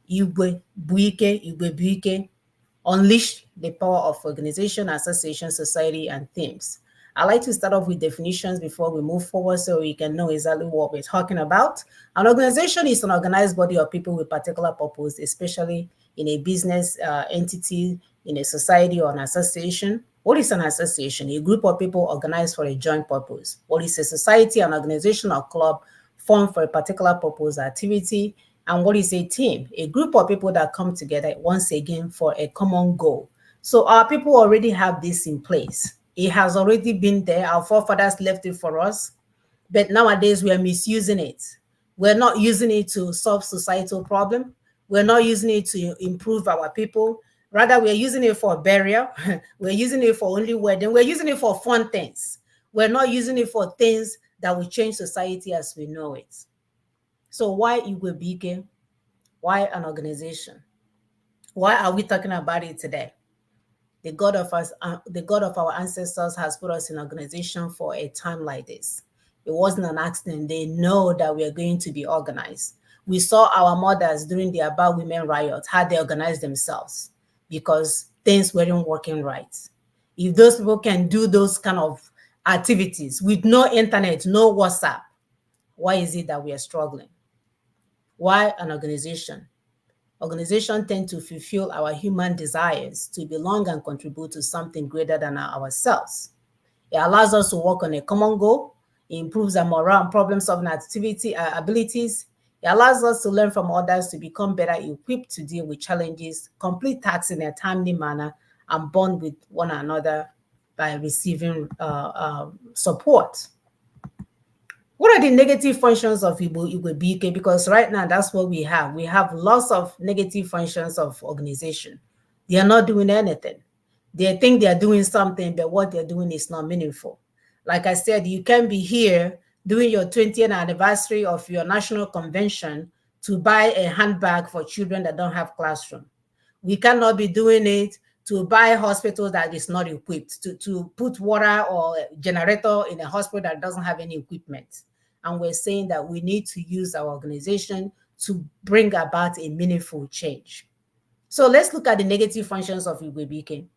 Igwe Buike, Igwe Buike. Unleash the power of organization, association, society, and themes. I like to start off with definitions before we move forward so we can know exactly what we're talking about. An organization is an organized body of people with particular purpose, especially in a business entity, in a society or an association. What is an association? A group of people organized for a joint purpose. What is a society? An organization or club formed for a particular purpose or activity. And what is a team? A group of people that come together once again for a common goal. So our people already have this in place. It has already been there. Our forefathers left it for us. But nowadays we are misusing it. We're not using it to solve societal problem. We're not using it to improve our people. Rather, we're using it for burial. We're using it for only wedding. We're using it for fun things. We're not using it for things that will change society as we know it. So why Igwe? Why an organization? Why are we talking about it today? The God of us, the God of our ancestors has put us in organization for a time like this. It wasn't an accident. They know that we are going to be organized. We saw our mothers during the Aba Women Riot, how they organized themselves because things weren't working right. If those people can do those kind of activities with no internet, no WhatsApp, why is it that we are struggling? Why an organization? Organizations tend to fulfill our human desires to belong and contribute to something greater than ourselves. It allows us to work on a common goal. It improves our morale and problem-solving abilities. It allows us to learn from others to become better equipped to deal with challenges, complete tasks in a timely manner, and bond with one another by receiving support. What are the negative functions of Igwe? Because right now, that's what we have. We have lots of negative functions of organization. They are not doing anything. They think they are doing something, but what they're doing is not meaningful. Like I said, you can be here doing your 20th anniversary of your national convention to buy a handbag for children that don't have classroom. We cannot be doing it to buy hospitals that is not equipped, to put water or generator in a hospital that doesn't have any equipment. And we're saying that we need to use our organization to bring about a meaningful change. So let's look at the negative functions of Igwe.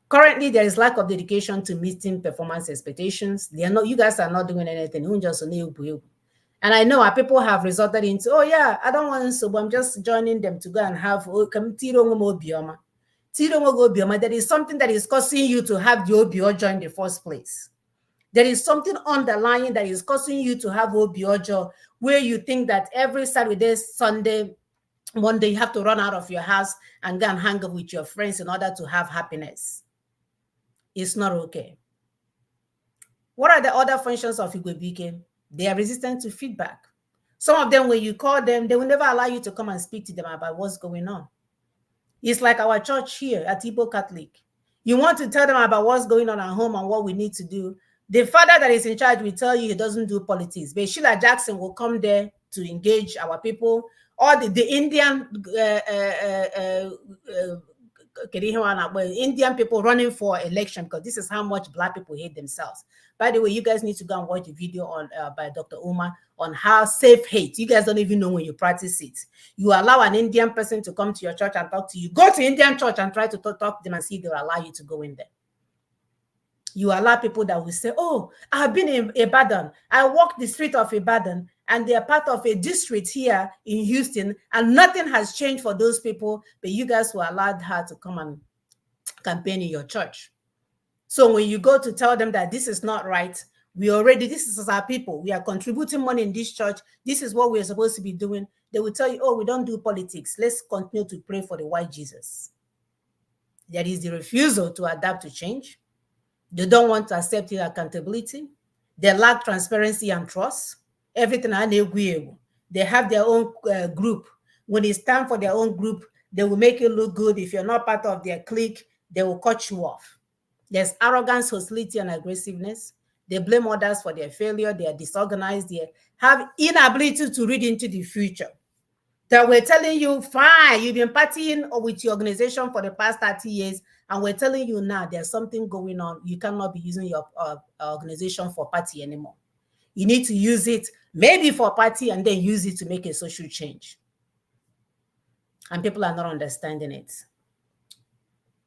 Currently, there is lack of dedication to meeting performance expectations. They are not, you guys are not doing anything. And I know our people have resorted into, oh yeah, I don't want to, but I'm just joining them to go and have, there is something that is causing you to have the OBO join in the first place. There is something underlying that is causing you to have OBOJO, where you think that every Saturday, Sunday, Monday, you have to run out of your house and go and hang out with your friends in order to have happiness. It's not okay. What are the other functions of Igwe? They are resistant to feedback. Some of them, when you call them, they will never allow you to come and speak to them about what's going on. It's like our church here at Igbo Catholic. You want to tell them about what's going on at home and what we need to do. The father that is in charge will tell you he doesn't do politics, but Sheila Jackson will come there to engage our people. Or the Indian Indian people running for election, because this is how much Black people hate themselves. By the way, you guys need to go and watch the video on by Dr. Uma on how safe hate. You guys don't even know when you practice it. You allow an Indian person to come to your church and talk to you. Go to Indian church and try to talk to them and see if they'll allow you to go in there. You allow people that will say, oh, I've been in Ibadan. I walked the street of Ibadan, and they are part of a district here in Houston, and nothing has changed for those people, but you guys will allow her to come and campaign in your church. So when you go to tell them that this is not right, this is our people, we are contributing money in this church, this is what we're supposed to be doing, they will tell you, oh, we don't do politics. Let's continue to pray for the white Jesus. There is the refusal to adapt to change. They don't want to accept your accountability. They lack transparency and trust. Everything they have their own group. When it's time for their own group, they will make it look good. If you're not part of their clique, they will cut you off. There's arrogance, hostility, and aggressiveness. They blame others for their failure. They are disorganized. They have inability to read into the future. That we're telling you, fine, you've been partying with your organization for the past 30 years, and we're telling you now there's something going on. You cannot be using your organization for party anymore. You need to use it maybe for party and then use it to make a social change. And people are not understanding it.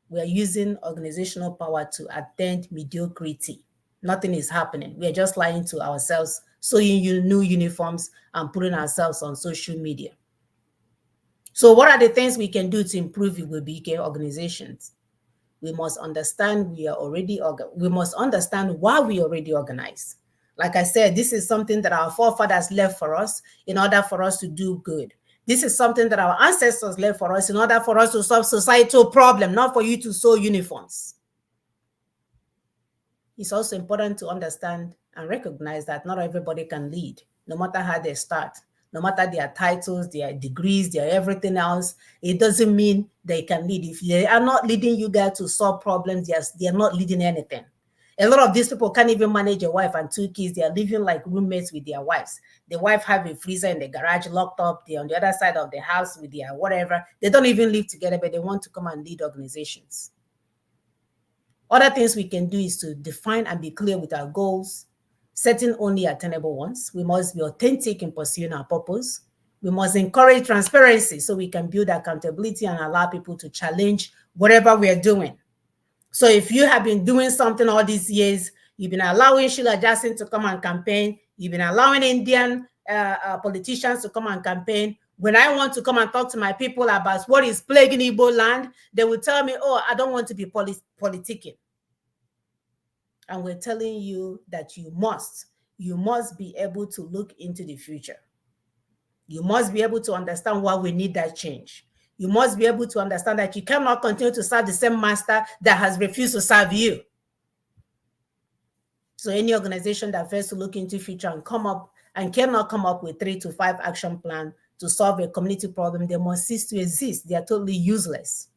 We are using organizational power to attend mediocrity. Nothing is happening. We are just lying to ourselves, sewing new uniforms and putting ourselves on social media. So what are the things we can do to improve BK organizations? We must understand we must understand why we already organize. Like I said, this is something that our forefathers left for us in order for us to do good. This is something that our ancestors left for us in order for us to solve societal problem, not for you to sew uniforms. It's also important to understand and recognize that not everybody can lead, no matter how they start. No matter their titles, their degrees, their everything else, it doesn't mean they can lead. If they are not leading you guys to solve problems, yes, they are not leading anything. A lot of these people can't even manage a wife and 2 kids. They are living like roommates with their wives. The wife have a freezer in the garage locked up. They're on the other side of the house with their whatever. They don't even live together, but they want to come and lead organizations. Other things we can do is to define and be clear with our goals, setting only attainable ones. We must be authentic in pursuing our purpose. We must encourage transparency so we can build accountability and allow people to challenge whatever we are doing. So if you have been doing something all these years, you've been allowing Sheila Jackson to come and campaign, you've been allowing Indian politicians to come and campaign. When I want to come and talk to my people about what is plaguing Igbo land, they will tell me, oh, I don't want to be politicking. And we're telling you that you must be able to look into the future. You must be able to understand why we need that change. You must be able to understand that you cannot continue to serve the same master that has refused to serve you. So any organization that fails to look into the future and cannot come up with 3 to 5 action plan to solve a community problem, they must cease to exist. They are totally useless.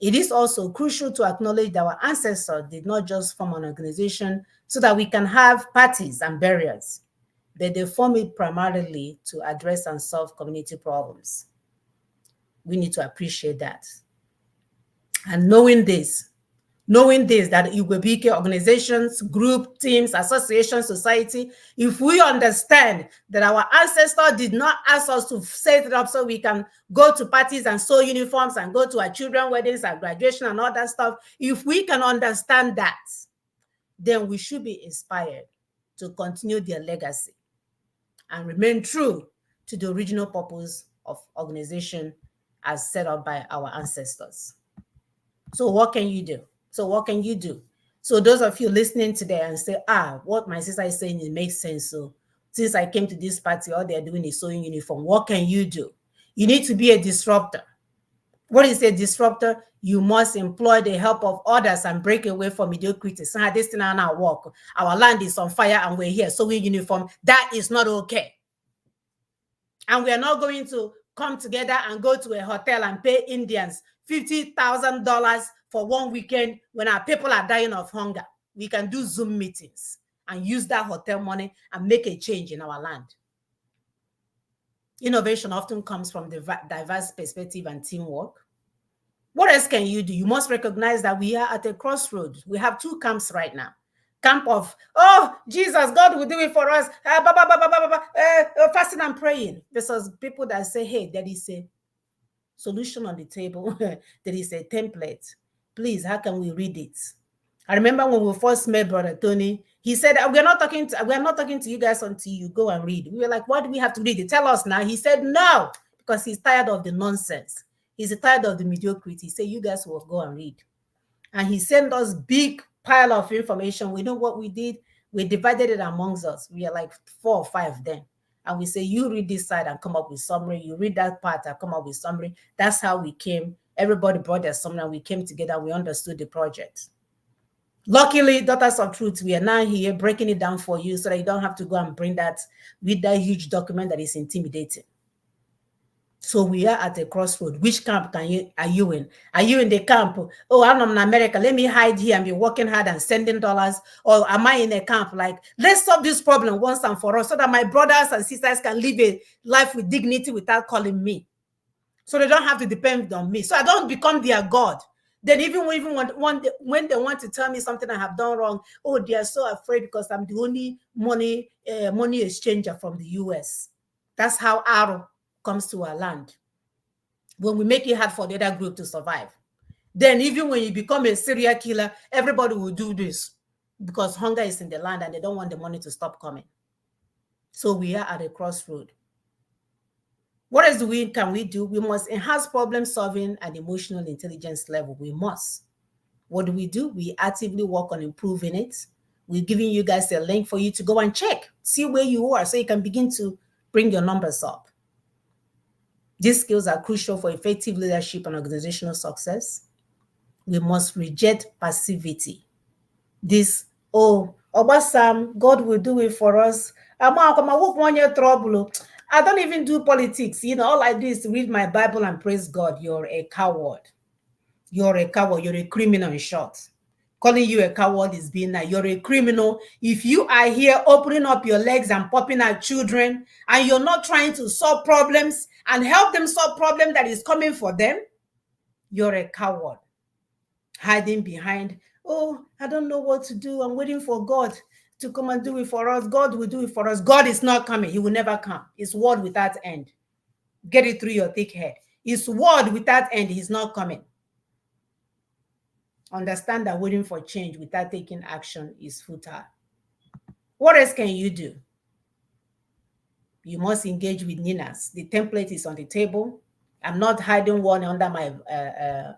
It is also crucial to acknowledge that our ancestors did not just form an organization so that we can have parties and burials, but they formed it primarily to address and solve community problems. We need to appreciate that. And knowing this, that Igbo organizations, group, teams, associations, society, if we understand that our ancestors did not ask us to set it up so we can go to parties and sew uniforms and go to our children's weddings and graduation and all that stuff, if we can understand that, then we should be inspired to continue their legacy and remain true to the original purpose of organization as set up by our ancestors. So what can you do? So those of you listening today and say, what my sister is saying, it makes sense. So since I came to this party, all they're doing is sewing uniform. What can you do? You need to be a disruptor. What is a disruptor? You must employ the help of others and break away from mediocrity. So this thing our work. Our land is on fire and we're here sewing uniform. That is not okay. And we are not going to come together and go to a hotel and pay Indians $50,000 for one weekend when our people are dying of hunger. We can do Zoom meetings and use that hotel money and make a change in our land. Innovation often comes from the diverse perspective and teamwork. What else can you do? You must recognize that we are at a crossroads. We have two camps right now. Camp of, oh, Jesus, God will do it for us. Fasting and praying. Versus people that say, hey, there is a solution on the table. There is a template. Please, how can we read it? I remember when we first met Brother Tony, he said, we're not talking to you guys until you go and read. We were like, why do we have to read it? Tell us now. He said, no, because he's tired of the nonsense. He's tired of the mediocrity. He said, you guys will go and read. And he sent us big pile of information. We know what we did. We divided it amongst us. We are like 4 or 5 then. And we say, you read this side and come up with summary. You read that part and come up with summary. That's how we came. Everybody brought their summary and we came together. We understood the project. Luckily, Daughters of Truth, we are now here breaking it down for you so that you don't have to go and bring that with that huge document that is intimidating. So we are at a crossroad. Which camp are you in? Are you in the camp? Oh, I'm in America. Let me hide here and be working hard and sending dollars. Or am I in a camp like, let's solve this problem once and for all so that my brothers and sisters can live a life with dignity without calling me. So they don't have to depend on me. So I don't become their God. Then even when they want to tell me something I have done wrong, oh, they are so afraid because I'm the only money exchanger from the US. That's how arrow comes to our land. When we make it hard for the other group to survive. Then even when you become a serial killer, everybody will do this because hunger is in the land and they don't want the money to stop coming. So we are at a crossroad. What else can we do? We must enhance problem solving and emotional intelligence level. We must. What do? We actively work on improving it. We're giving you guys a link for you to go and check, see where you are so you can begin to bring your numbers up. These skills are crucial for effective leadership and organizational success. We must reject passivity. This, oh, Obasam, God will do it for us. Trouble. I don't even do politics. All I do is read my Bible and praise God. You're a coward. You're a coward. You're a criminal in short. Calling you a coward is being that you're a criminal. If you are here opening up your legs and popping at children and you're not trying to solve problems and help them solve problem that is coming for them, you're a coward. Hiding behind, oh, I don't know what to do. I'm waiting for God to come and do it for us. God will do it for us. God is not coming. He will never come. His word without end. Get it through your thick head. His word without end, he's not coming. Understand that waiting for change without taking action is futile. What else can you do? You must engage with Ninas. The template is on the table. I'm not hiding one under my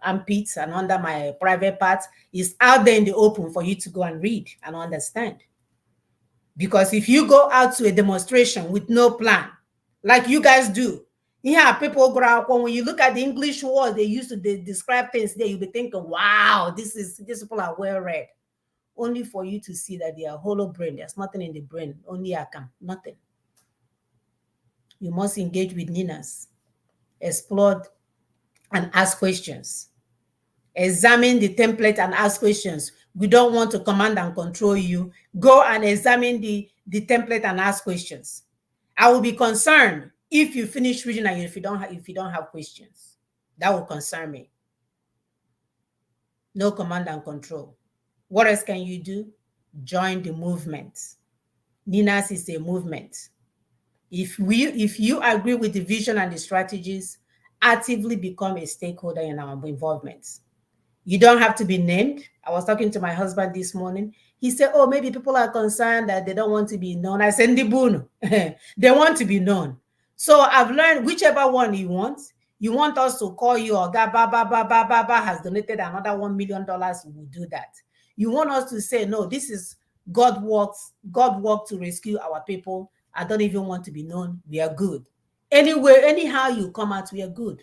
armpits and under my private parts. It's out there in the open for you to go and read and understand. Because if you go out to a demonstration with no plan, like you guys do, people grow up when you look at the English words they use to describe things there, you'll be thinking, wow, these people are well read. Only for you to see that they are hollow brain. There's nothing in the brain, only Akam, nothing. You must engage with Ninas, explore and ask questions. Examine the template and ask questions. We don't want to command and control you. Go and examine the template and ask questions. I will be concerned if you finish reading and if you don't have questions. That will concern me. No command and control. What else can you do? Join the movement. Ninas is a movement. If you agree with the vision and the strategies, actively become a stakeholder in our involvement. You don't have to be named. I was talking to my husband this morning. He said, oh, maybe people are concerned that they don't want to be known. I said, Ndibunu. They want to be known. So I've learned whichever one you want us to call you, Oga Baba has donated another $1 million, we will do that. You want us to say, no, this is God worked to rescue our people. I don't even want to be known. We are good. Anyway, anyhow you come out, we are good.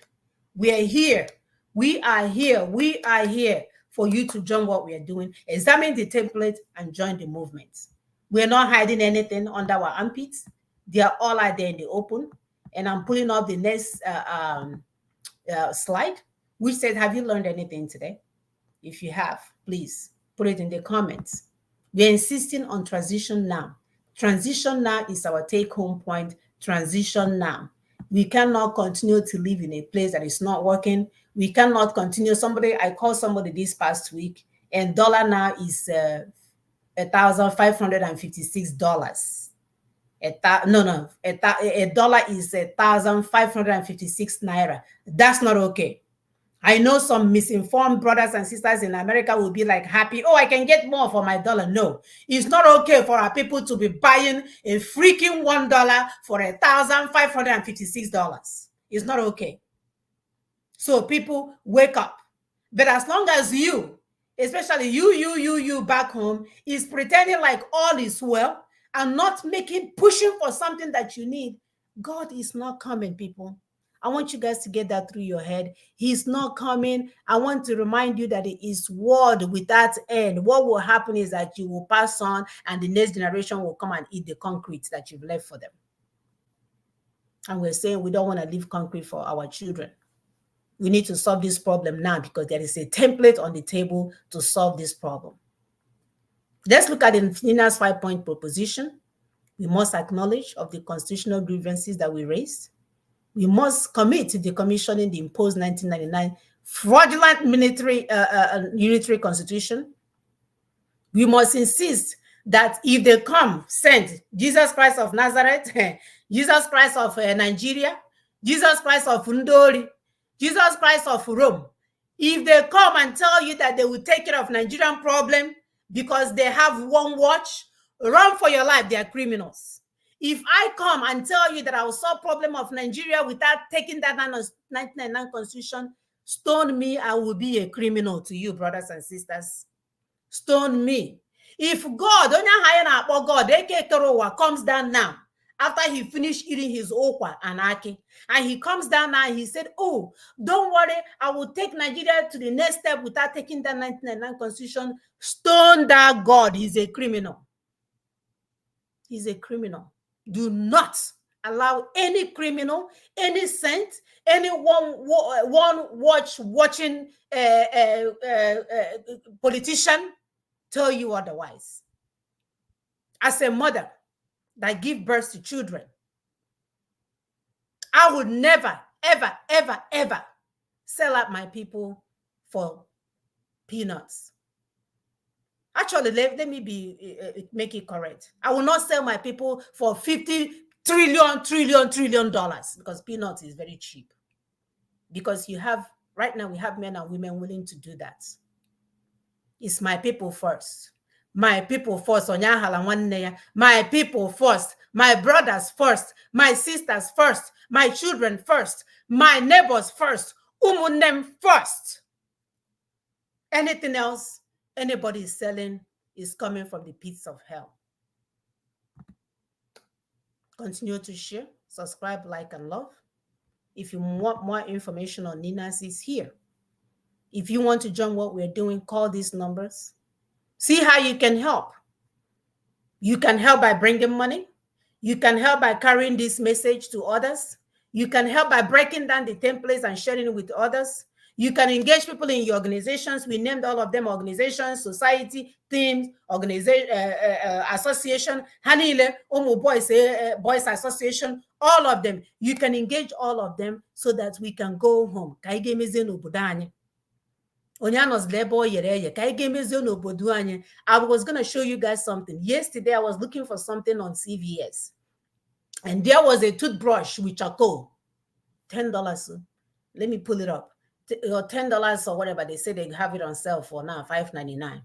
We are here. We are here for you to join what we are doing. Examine the template and join the movement. We're not hiding anything under our armpits. They are all out there in the open. And I'm pulling up the next slide, which says, have you learned anything today? If you have, please put it in the comments. We're insisting on transition now. Transition now is our take-home point. Transition now. We cannot continue to live in a place that is not working. We cannot continue. I called somebody this past week, and dollar now is $1,556. A dollar is 1,556 naira. That's not okay. I know some misinformed brothers and sisters in America will be like happy. Oh, I can get more for my dollar. No, it's not okay for our people to be buying a freaking $1 for $1,556. It's not okay. So people wake up. But as long as you, especially you back home, is pretending like all is well and not pushing for something that you need, God is not coming, people. I want you guys to get that through your head. He's not coming. I want to remind you that it is word without end. What will happen is that you will pass on and the next generation will come and eat the concrete that you've left for them. And we're saying we don't want to leave concrete for our children. We need to solve this problem now because there is a template on the table to solve this problem. Let's look at the Nina's 5-point proposition. We must acknowledge of the constitutional grievances that we raised. We must commit to decommissioning the imposed 1999 fraudulent unitary constitution. We must insist that if they come, send Jesus Christ of Nazareth, Jesus Christ of Nigeria, Jesus Christ of Ndori, Jesus Christ of Rome, if they come and tell you that they will take care of Nigerian problem because they have one watch, run for your life, they are criminals. If I come and tell you that I will solve problem of Nigeria without taking that 1999 constitution, stone me, I will be a criminal to you, brothers and sisters. Stone me. If God, comes down now, after he finished eating his okwa and aki, and he comes down now and he said, oh, don't worry, I will take Nigeria to the next step without taking that 1999 constitution, stone that God. He's a criminal. He's a criminal. Do not allow any criminal, any saint, anyone watching politician tell you otherwise. As a mother that give birth to children, I would never, ever, ever, ever sell out my people for peanuts. Actually, let me make it correct. I will not sell my people for $50 trillion because peanuts is very cheap. Because right now we have men and women willing to do that. It's my people first. My people first. My people first. My brothers first. My sisters first. My children first. My neighbors first. Umunem first. Anything else anybody is selling is coming from the pits of hell. Continue to share, subscribe, like, and love. If you want more information on Nina's, is here. If you want to join what we're doing, call these numbers. See how you can help. You can help by bringing money. You can help by carrying this message to others. You can help by breaking down the templates and sharing it with others. You can engage people in your organizations. We named all of them: organizations, society, teams, organization, association, Hanile, Boys Association, all of them. You can engage all of them so that we can go home. I was going to show you guys something. Yesterday, I was looking for something on CVS. And there was a toothbrush with charcoal. $10. Let me pull it up. Or $10 or whatever. They say they have it on sale for now, $5.99.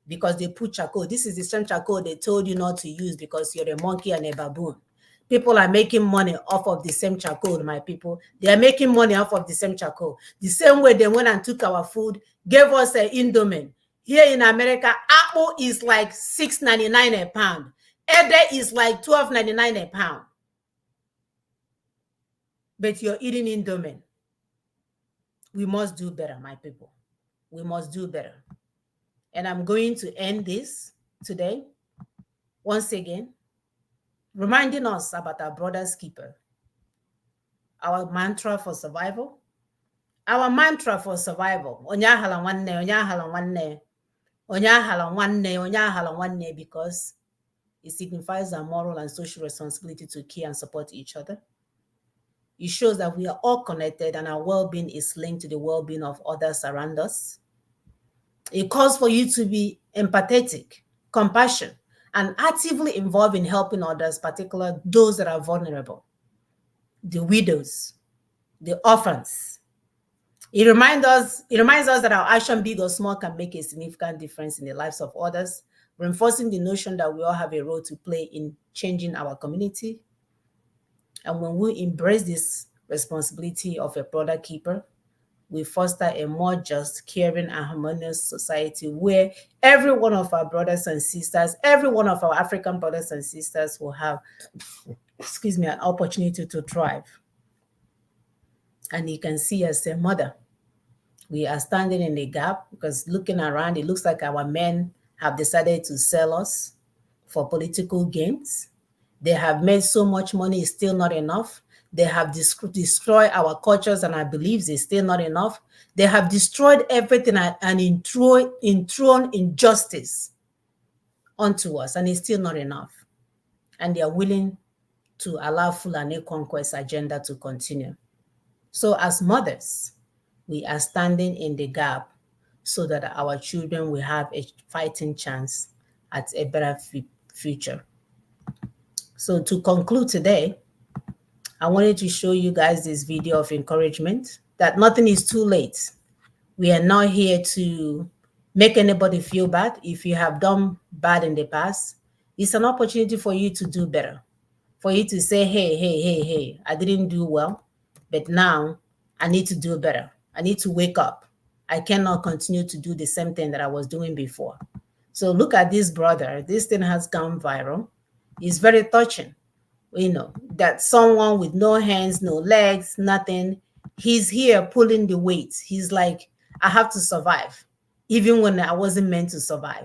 Because they put charcoal. This is the same charcoal they told you not to use because you're a monkey and a baboon. People are making money off of the same charcoal, my people. They are making money off of the same charcoal. The same way they went and took our food, gave us an Indomie. Here in America, apple is like $6.99 a pound. Ede is like $12.99 a pound. But you're eating Indomie. We must do better, my people. We must do better. And I'm going to end this today, once again, reminding us about our brother's keeper. our mantra for survival. Our mantra for survival. Onyahala wanne, onyahala wanne, onyahala wanne, onyahala wanne, because it signifies our moral and social responsibility to care and support each other. It shows that we are all connected and our well-being is linked to the well-being of others around us. It calls for you to be empathetic, compassionate, and actively involved in helping others, particularly those that are vulnerable, the widows, the orphans. It reminds us that our action, big or small, can make a significant difference in the lives of others, reinforcing the notion that we all have a role to play in changing our community. And when we embrace this responsibility of a brother keeper, we foster a more just, caring, and harmonious society where every one of our brothers and sisters, every one of our African brothers and sisters will have, an opportunity to thrive. And you can see as a mother, we are standing in the gap, because looking around, it looks like our men have decided to sell us for political gains. They have made so much money, it's still not enough. They have destroyed our cultures and our beliefs, it's still not enough. They have destroyed everything and enthroned injustice onto us, and it's still not enough. And they are willing to allow Fulani conquest agenda to continue. So as mothers, we are standing in the gap so that our children will have a fighting chance at a better future. So to conclude today, I wanted to show you guys this video of encouragement that nothing is too late. We are not here to make anybody feel bad. If you have done bad in the past, it's an opportunity for you to do better, for you to say, hey, I didn't do well, but now I need to do better. I need to wake up. I cannot continue to do the same thing that I was doing before. So look at this brother. This thing has gone viral. It's very touching. That someone with no hands, no legs, nothing, he's here pulling the weight. He's like, I have to survive, even when I wasn't meant to survive.